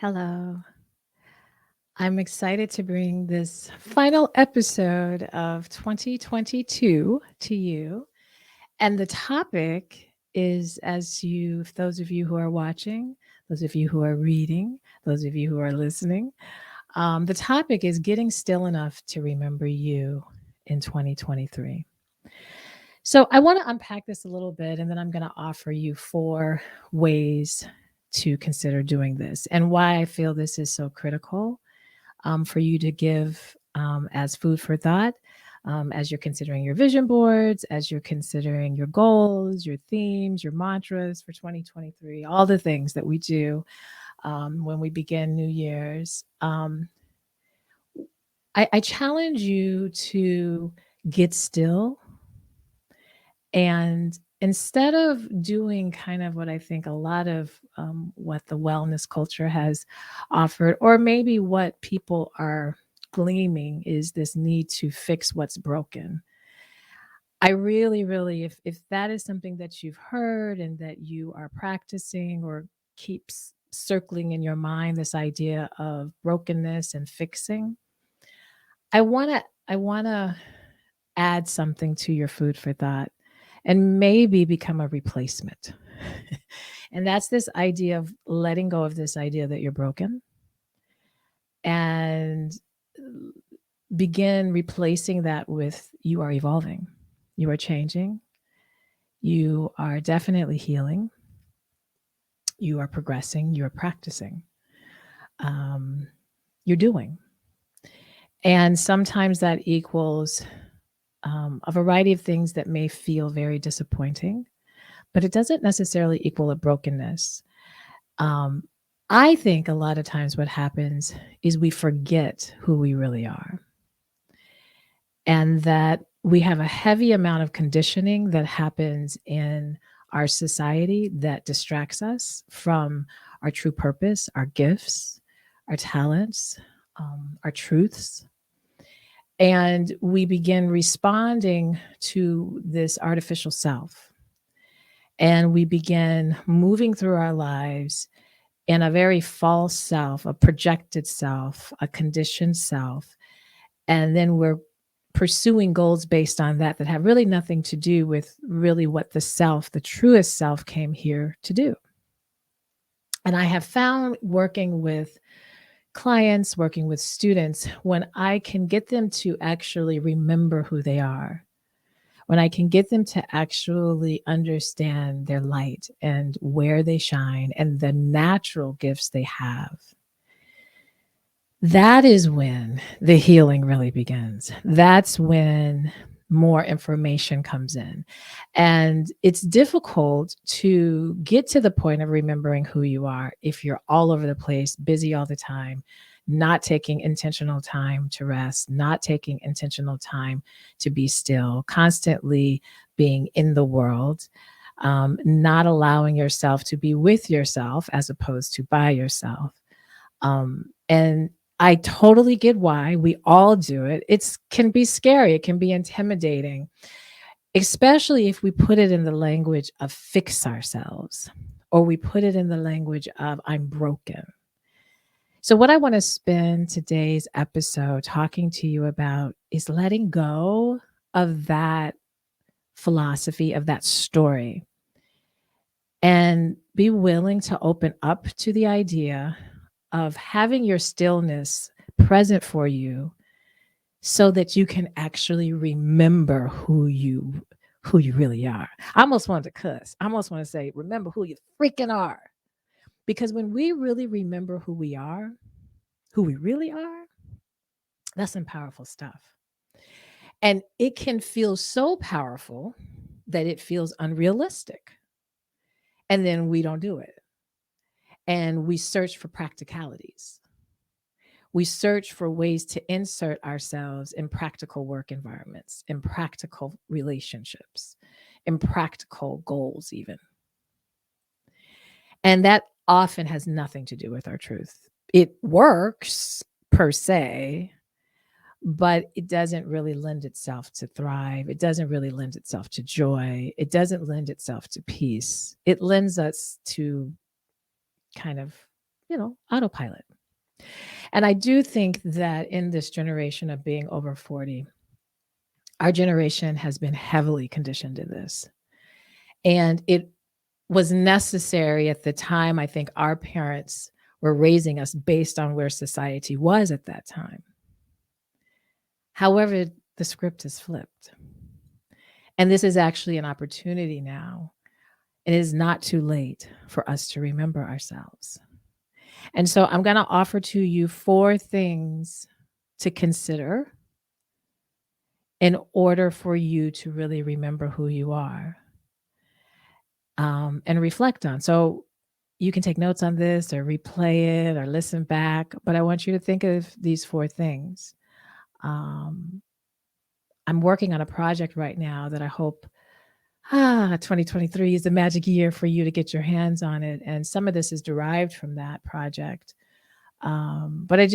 Hello. I'm excited to bring this final episode of 2022 to you. And the topic is those of you who are watching, those of you who are reading, those of you who are listening, the topic is getting still enough to remember you in 2023. So I want to unpack this a little bit, and then I'm going to offer you four ways to consider doing this and why I feel this is so critical for you to give as food for thought as you're considering your vision boards, as you're considering your goals, your themes, your mantras for 2023, all the things that we do when we begin New Year's. I challenge you to get still and instead of doing kind of what I think a lot of what the wellness culture has offered, or maybe what people are gleaming is this need to fix what's broken. I really, really, if that is something that you've heard and that you are practicing or keeps circling in your mind, this idea of brokenness and fixing, I wanna add something to your food for thought and maybe become a replacement. And that's this idea of letting go of this idea that you're broken and begin replacing that with you are evolving, you are changing, you are definitely healing, you are progressing, you're practicing, um, you're doing. And sometimes that equals a variety of things that may feel very disappointing, but it doesn't necessarily equal a brokenness. Um, I think a lot of times what happens is we forget who we really are, and that we have a heavy amount of conditioning that happens in our society that distracts us from our true purpose, our gifts, our talents, our truths. And we begin responding to this artificial self. And we begin moving through our lives in a very false self, a projected self, a conditioned self. And then we're pursuing goals based on that have really nothing to do with really what the self, the truest self, came here to do. And I have found working with clients, working with students, when I can get them to actually remember who they are, when I can get them to actually understand their light and where they shine and the natural gifts they have, that is when the healing really begins. That's when more information comes in. And it's difficult to get to the point of remembering who you are if you're all over the place, busy all the time, not taking intentional time to rest, not taking intentional time to be still, constantly being in the world, not allowing yourself to be with yourself as opposed to by yourself. And I totally get why we all do it. It can be scary, it can be intimidating, especially if we put it in the language of fix ourselves or we put it in the language of I'm broken. So, what I want to spend today's episode talking to you about is letting go of that philosophy, of that story, and be willing to open up to the idea of having your stillness present for you so that you can actually remember who you really are. I almost wanted to cuss. I almost want to say, remember who you freaking are. Because when we really remember who we are, who we really are, that's some powerful stuff. And it can feel so powerful that it feels unrealistic. And then we don't do it. And we search for practicalities. We search for ways to insert ourselves in practical work environments, in practical relationships, in practical goals, even. And that often has nothing to do with our truth. It works per se, but it doesn't really lend itself to thrive. It doesn't really lend itself to joy. It doesn't lend itself to peace. It lends us to kind of, autopilot. And I do think that in this generation of being over 40, our generation has been heavily conditioned in this. And it was necessary at the time. I think our parents were raising us based on where society was at that time. However, the script is flipped. And this is actually an opportunity now. It is not too late for us to remember ourselves. And so I'm going to offer to you 4 things to consider in order for you to really remember who you are, and reflect on. So you can take notes on this or replay it or listen back, but I want you to think of these 4 things. Um, I'm working on a project right now that I hope 2023 is the magic year for you to get your hands on it. And some of this is derived from that project. But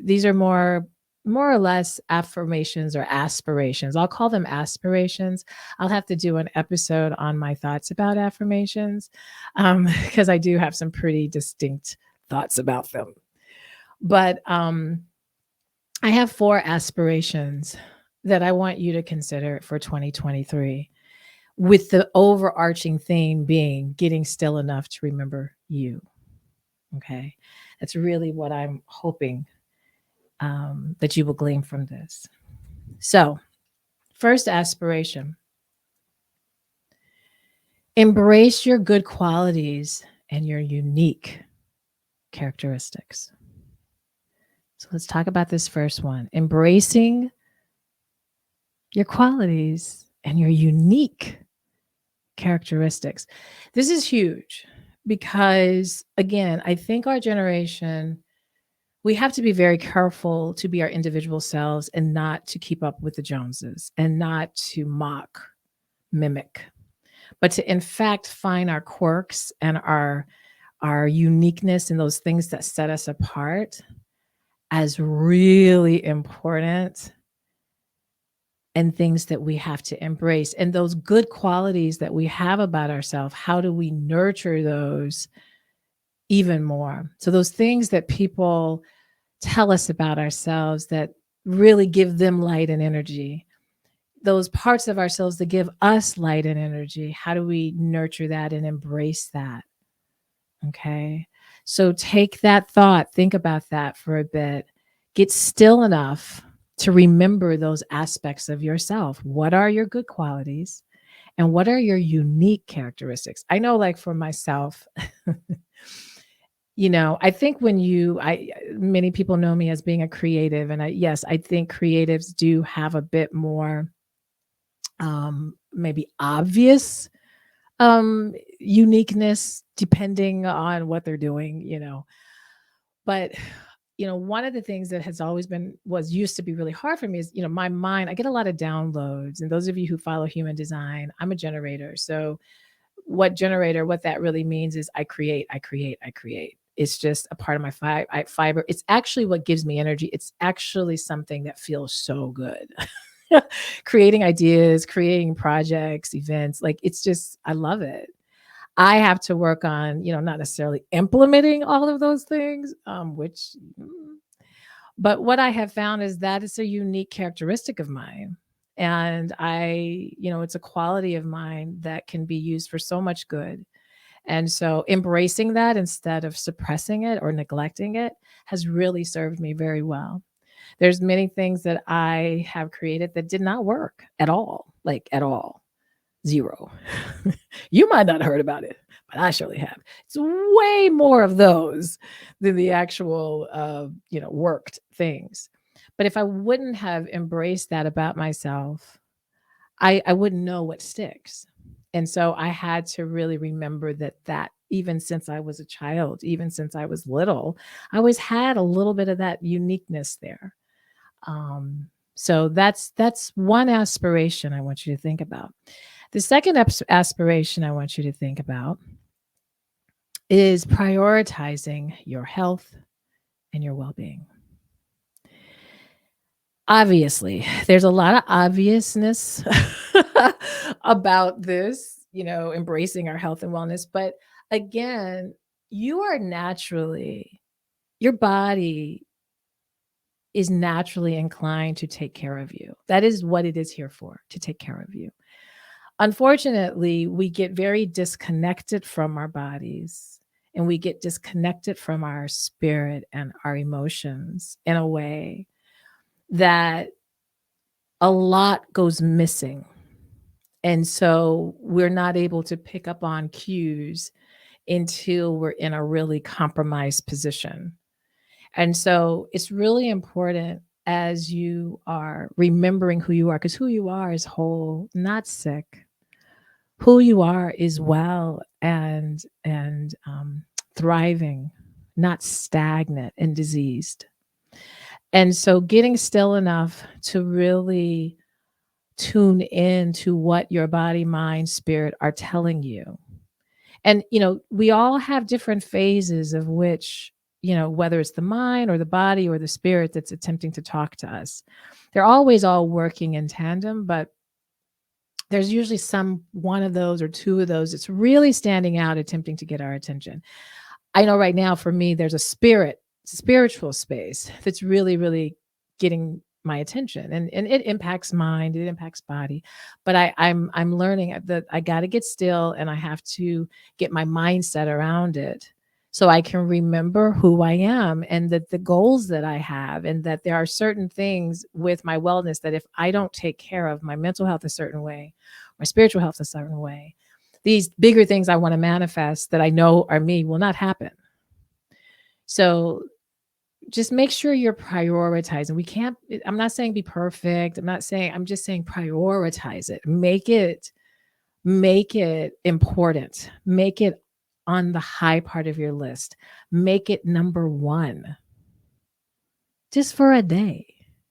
these are more or less affirmations or aspirations. I'll call them aspirations. I'll have to do an episode on my thoughts about affirmations, because I do have some pretty distinct thoughts about them. But I have 4 aspirations that I want you to consider for 2023, with the overarching theme being getting still enough to remember you. Okay. That's really what I'm hoping that you will glean from this. So, first aspiration: embrace your good qualities and your unique characteristics. So, let's talk about this first one: embracing your qualities and your unique characteristics. This is huge because, again, I think our generation, we have to be very careful to be our individual selves and not to keep up with the Joneses and not to mock, mimic, but to in fact find our quirks and our uniqueness and those things that set us apart as really important, and things that we have to embrace. And those good qualities that we have about ourselves, how do we nurture those even more? So those things that people tell us about ourselves that really give them light and energy, those parts of ourselves that give us light and energy, how do we nurture that and embrace that? Okay. So take that thought, think about that for a bit, get still enough to remember those aspects of yourself. What are your good qualities and what are your unique characteristics? I know, like for myself, I think many people know me as being a creative, and yes, I think creatives do have a bit more, maybe obvious, uniqueness depending on what they're doing. But one of the things that has always used to be really hard for me is, my mind, I get a lot of downloads. And those of you who follow human design, I'm a generator. So what that really means is I create, I create, I create. It's just a part of my fiber. It's actually what gives me energy. It's actually something that feels so good. Creating ideas, creating projects, events, like I love it. I have to work on, not necessarily implementing all of those things, but what I have found is that it's a unique characteristic of mine. And it's a quality of mine that can be used for so much good. And so embracing that instead of suppressing it or neglecting it has really served me very well. There's many things that I have created that did not work at all, like at all. Zero. You might not have heard about it, but I surely have. It's way more of those than the actual, worked things. But if I wouldn't have embraced that about myself, I wouldn't know what sticks. And so I had to really remember that even since I was a child, even since I was little, I always had a little bit of that uniqueness there. So that's one aspiration I want you to think about. The second aspiration I want you to think about is prioritizing your health and your well-being. Obviously, there's a lot of obviousness about this, embracing our health and wellness. But again, you are naturally your body is naturally inclined to take care of you. That is what it is here for, to take care of you. Unfortunately, we get very disconnected from our bodies and we get disconnected from our spirit and our emotions in a way that a lot goes missing. And so we're not able to pick up on cues until we're in a really compromised position. And so it's really important as you are remembering who you are, because who you are is whole, not sick. Who you are is well and thriving, not stagnant and diseased. And so getting still enough to really tune in to what your body, mind, spirit are telling you. And, we all have different phases of which, whether it's the mind or the body or the spirit that's attempting to talk to us. They're always all working in tandem, but there's usually some one of those or two of those that's really standing out, attempting to get our attention. I know right now for me, there's a spiritual space that's really, really getting my attention, and it impacts mind, it impacts body. But I'm learning that I got to get still and I have to get my mindset around it so I can remember who I am and that the goals that I have, and that there are certain things with my wellness that if I don't take care of my mental health a certain way, my spiritual health a certain way, these bigger things I want to manifest that I know are me will not happen. So just make sure you're prioritizing. I'm not saying be perfect. I'm just saying prioritize it. Make it important. Make it on the high part of your list. Make it number one just for a day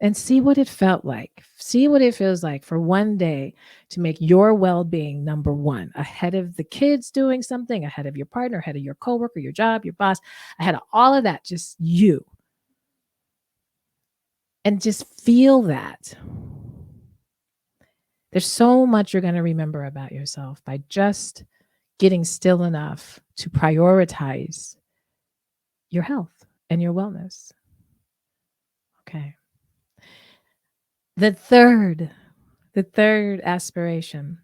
and see what it felt like. See what it feels like for one day to make your well-being number one, ahead of the kids doing something, ahead of your partner, ahead of your coworker, your job, your boss, ahead of all of that, just you. And just feel that. There's so much you're going to remember about yourself by just getting still enough to prioritize your health and your wellness. Okay. The third aspiration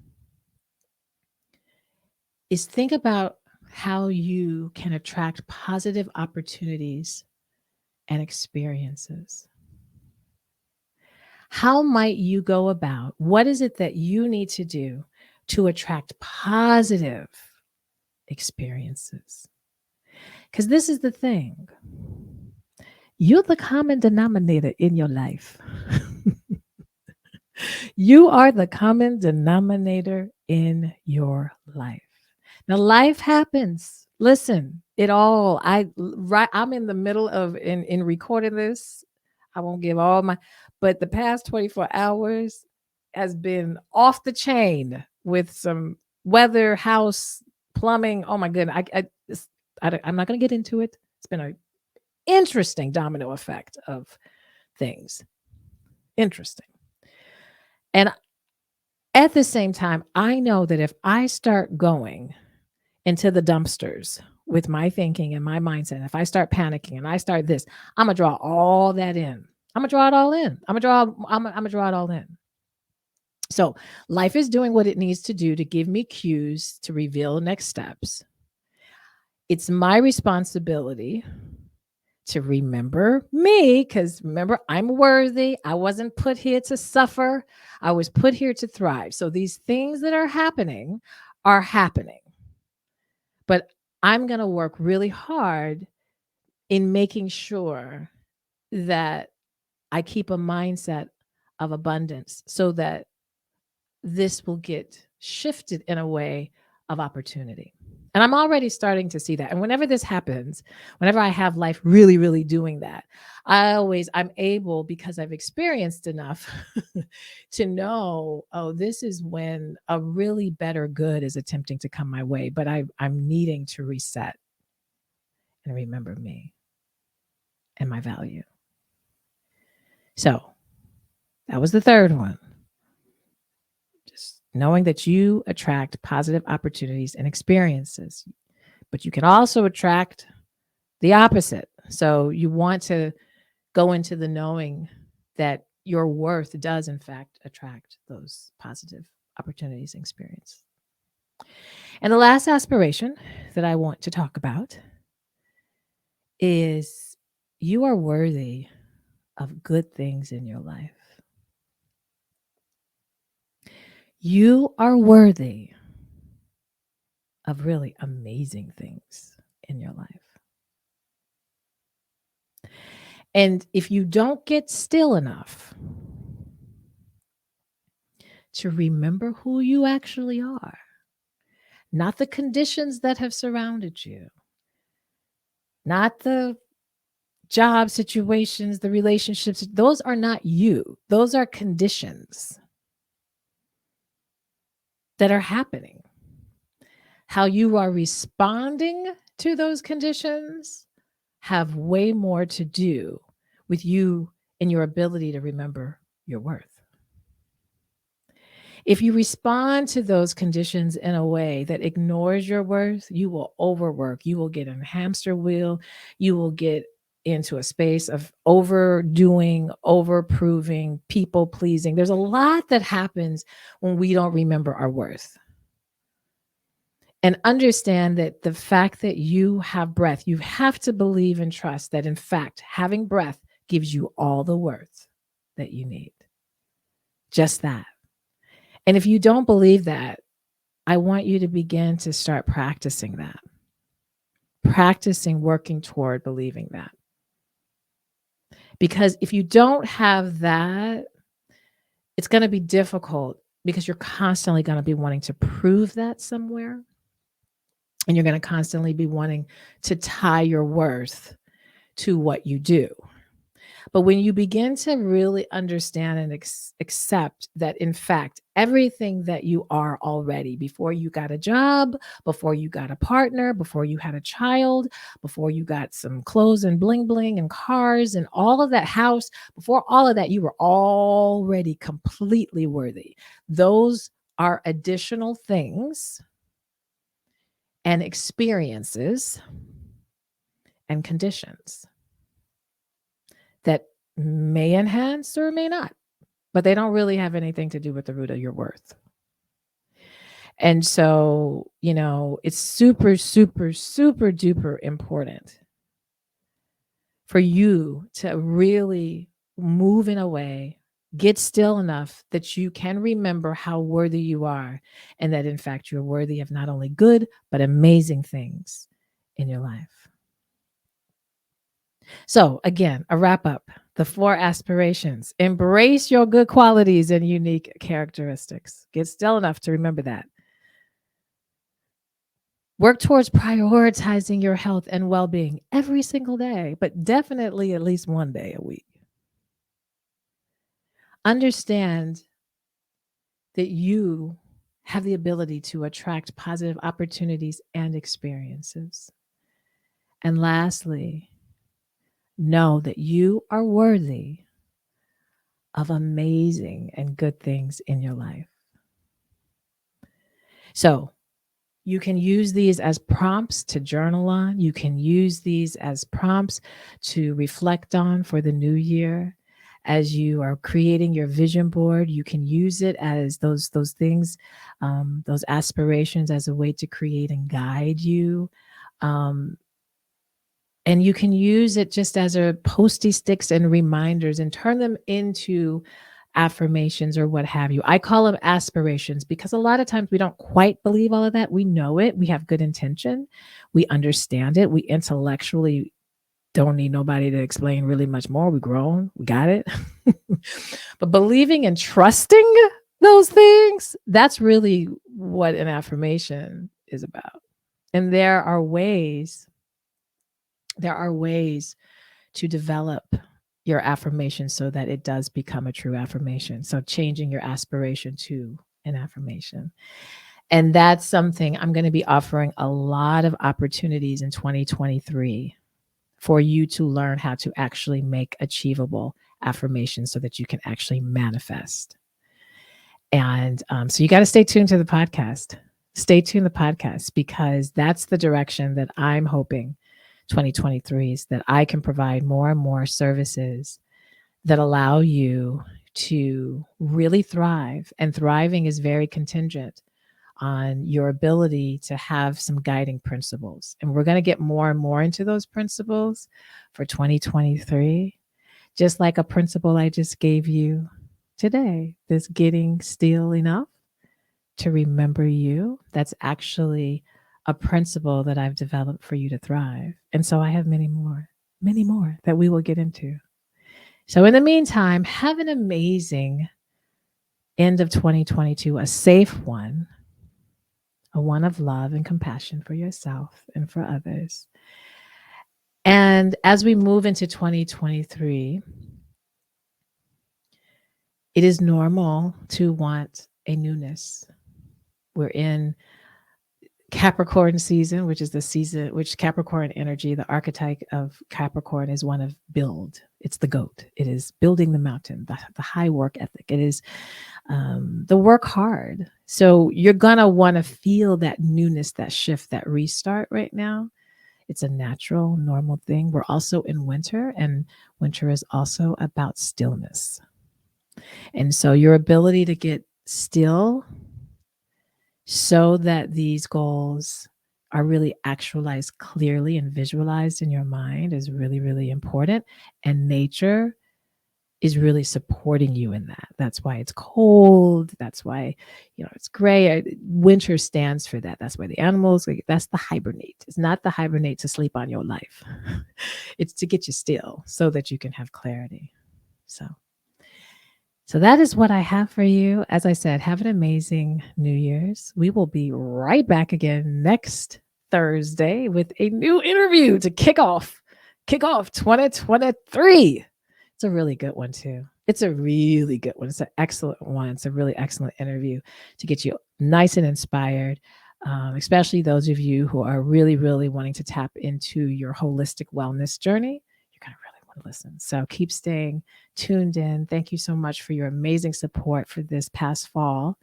is think about how you can attract positive opportunities and experiences. How might you go about? What is it that you need to do to attract positive experiences? Because this is the thing. You're the common denominator in your life. You are the common denominator in your life. Now, life happens. Listen, I'm in the middle of in recording this. I won't give all my, but the past 24 hours has been off the chain with some weather, house, plumbing. Oh my goodness. I'm not going to get into it. It's been an interesting domino effect of things. Interesting. And at the same time, I know that if I start going into the dumpsters with my thinking and my mindset, if I start panicking and I start this, I'm gonna draw all that in. I'm gonna draw it all in. I'm gonna draw it all in. So life is doing what it needs to do to give me cues to reveal next steps. It's my responsibility to remember me, because remember, I'm worthy. I wasn't put here to suffer. I was put here to thrive. So these things that are happening are happening. But I'm going to work really hard in making sure that I keep a mindset of abundance so that this will get shifted in a way of opportunity. And I'm already starting to see that. And whenever this happens, whenever I have life really, really doing that, I'm able, because I've experienced enough to know, oh, this is when a really better good is attempting to come my way. But I'm needing to reset and remember me and my value. So that was the third one. Just knowing that you attract positive opportunities and experiences, but you can also attract the opposite. So you want to go into the knowing that your worth does, in fact, attract those positive opportunities and experience. And the last aspiration that I want to talk about is you are worthy of good things in your life. You are worthy of really amazing things in your life. And if you don't get still enough to remember who you actually are, not the conditions that have surrounded you, not the job situations, the relationships, those are not you. Those are conditions that are happening. How you are responding to those conditions have way more to do with you and your ability to remember your worth. If you respond to those conditions in a way that ignores your worth, you will overwork. You will get in a hamster wheel. You will get into a space of overdoing, overproving, people pleasing. There's a lot that happens when we don't remember our worth. And understand that the fact that you have breath, you have to believe and trust that, in fact, having breath gives you all the worth that you need. Just that. And if you don't believe that, I want you to begin to start practicing that. Practicing working toward believing that. Because if you don't have that, it's going to be difficult because you're constantly going to be wanting to prove that somewhere. And you're going to constantly be wanting to tie your worth to what you do. But when you begin to really understand and accept that, in fact, everything that you are already, before you got a job, before you got a partner, before you had a child, before you got some clothes and bling bling and cars and all of that house, before all of that, you were already completely worthy. Those are additional things and experiences and conditions that may enhance or may not, but they don't really have anything to do with the root of your worth. And so, it's super, super, super duper important for you to really move in a way, get still enough that you can remember how worthy you are, and that, in fact, you're worthy of not only good, but amazing things in your life. So, again, a wrap up. The 4 aspirations. Embrace your good qualities and unique characteristics. Get still enough to remember that. Work towards prioritizing your health and well-being every single day, but definitely at least one day a week. Understand that you have the ability to attract positive opportunities and experiences. And lastly, know that you are worthy of amazing and good things in your life. So you can use these as prompts to journal on. You can use these as prompts to reflect on for the new year. As you are creating your vision board, you can use it as those things, those aspirations, as a way to create and guide you. And you can use it just as a posty sticks and reminders and turn them into affirmations or what have you. I call them aspirations because a lot of times we don't quite believe all of that. We know it. We have good intention. We understand it. We intellectually don't need nobody to explain really much more. We grown. We got it. But believing and trusting those things, that's really what an affirmation is about. And there are ways to develop your affirmation so that it does become a true affirmation. So changing your aspiration to an affirmation. And that's something I'm going to be offering a lot of opportunities in 2023 for you to learn how to actually make achievable affirmations so that you can actually manifest. And so you got to stay tuned to the podcast. Stay tuned to the podcast, because that's the direction that I'm hoping 2023 is that I can provide more and more services that allow you to really thrive. And thriving is very contingent on your ability to have some guiding principles. And we're going to get more and more into those principles for 2023, just like a principle I just gave you today, this getting still enough to remember you. That's actually a principle that I've developed for you to thrive. And so I have many more that we will get into. So in the meantime, have an amazing end of 2022, a safe one, a one of love and compassion for yourself and for others. And as we move into 2023, it is normal to want a newness. We're in Capricorn season, which is the season which Capricorn energy, the archetype of Capricorn is one of build. It's the goat. It is building the mountain, the high work ethic. It is the work hard. So you're going to want to feel that newness, that shift, that restart right now. It's a natural, normal thing. We're also in winter, and winter is also about stillness. And so your ability to get still so that these goals are really actualized clearly and visualized in your mind is really, really important. And nature is really supporting you in that. That's why it's cold. That's why, it's gray. Winter stands for that. That's why the animals, that's the hibernate. It's not the hibernate to sleep on your life. It's to get you still so that you can have clarity. So that is what I have for you. As I said, have an amazing New Year's. We will be right back again next Thursday with a new interview to kick off 2023. It's a really good one too. It's a really good one. It's an excellent one. It's a really excellent interview to get you nice and inspired, especially those of you who are really, really wanting to tap into your holistic wellness journey. You're going to really want to listen. So keep staying tuned in. Thank you so much for your amazing support for this past fall.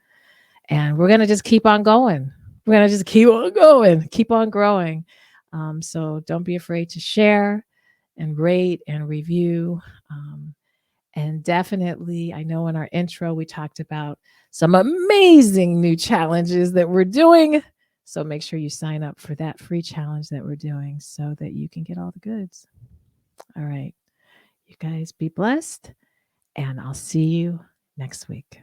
And we're going to just keep on going. We're going to just keep on going, keep on growing. So don't be afraid to share and rate and review. And definitely, I know in our intro, we talked about some amazing new challenges that we're doing. So make sure you sign up for that free challenge that we're doing so that you can get all the goods. All right. You guys be blessed, and I'll see you next week.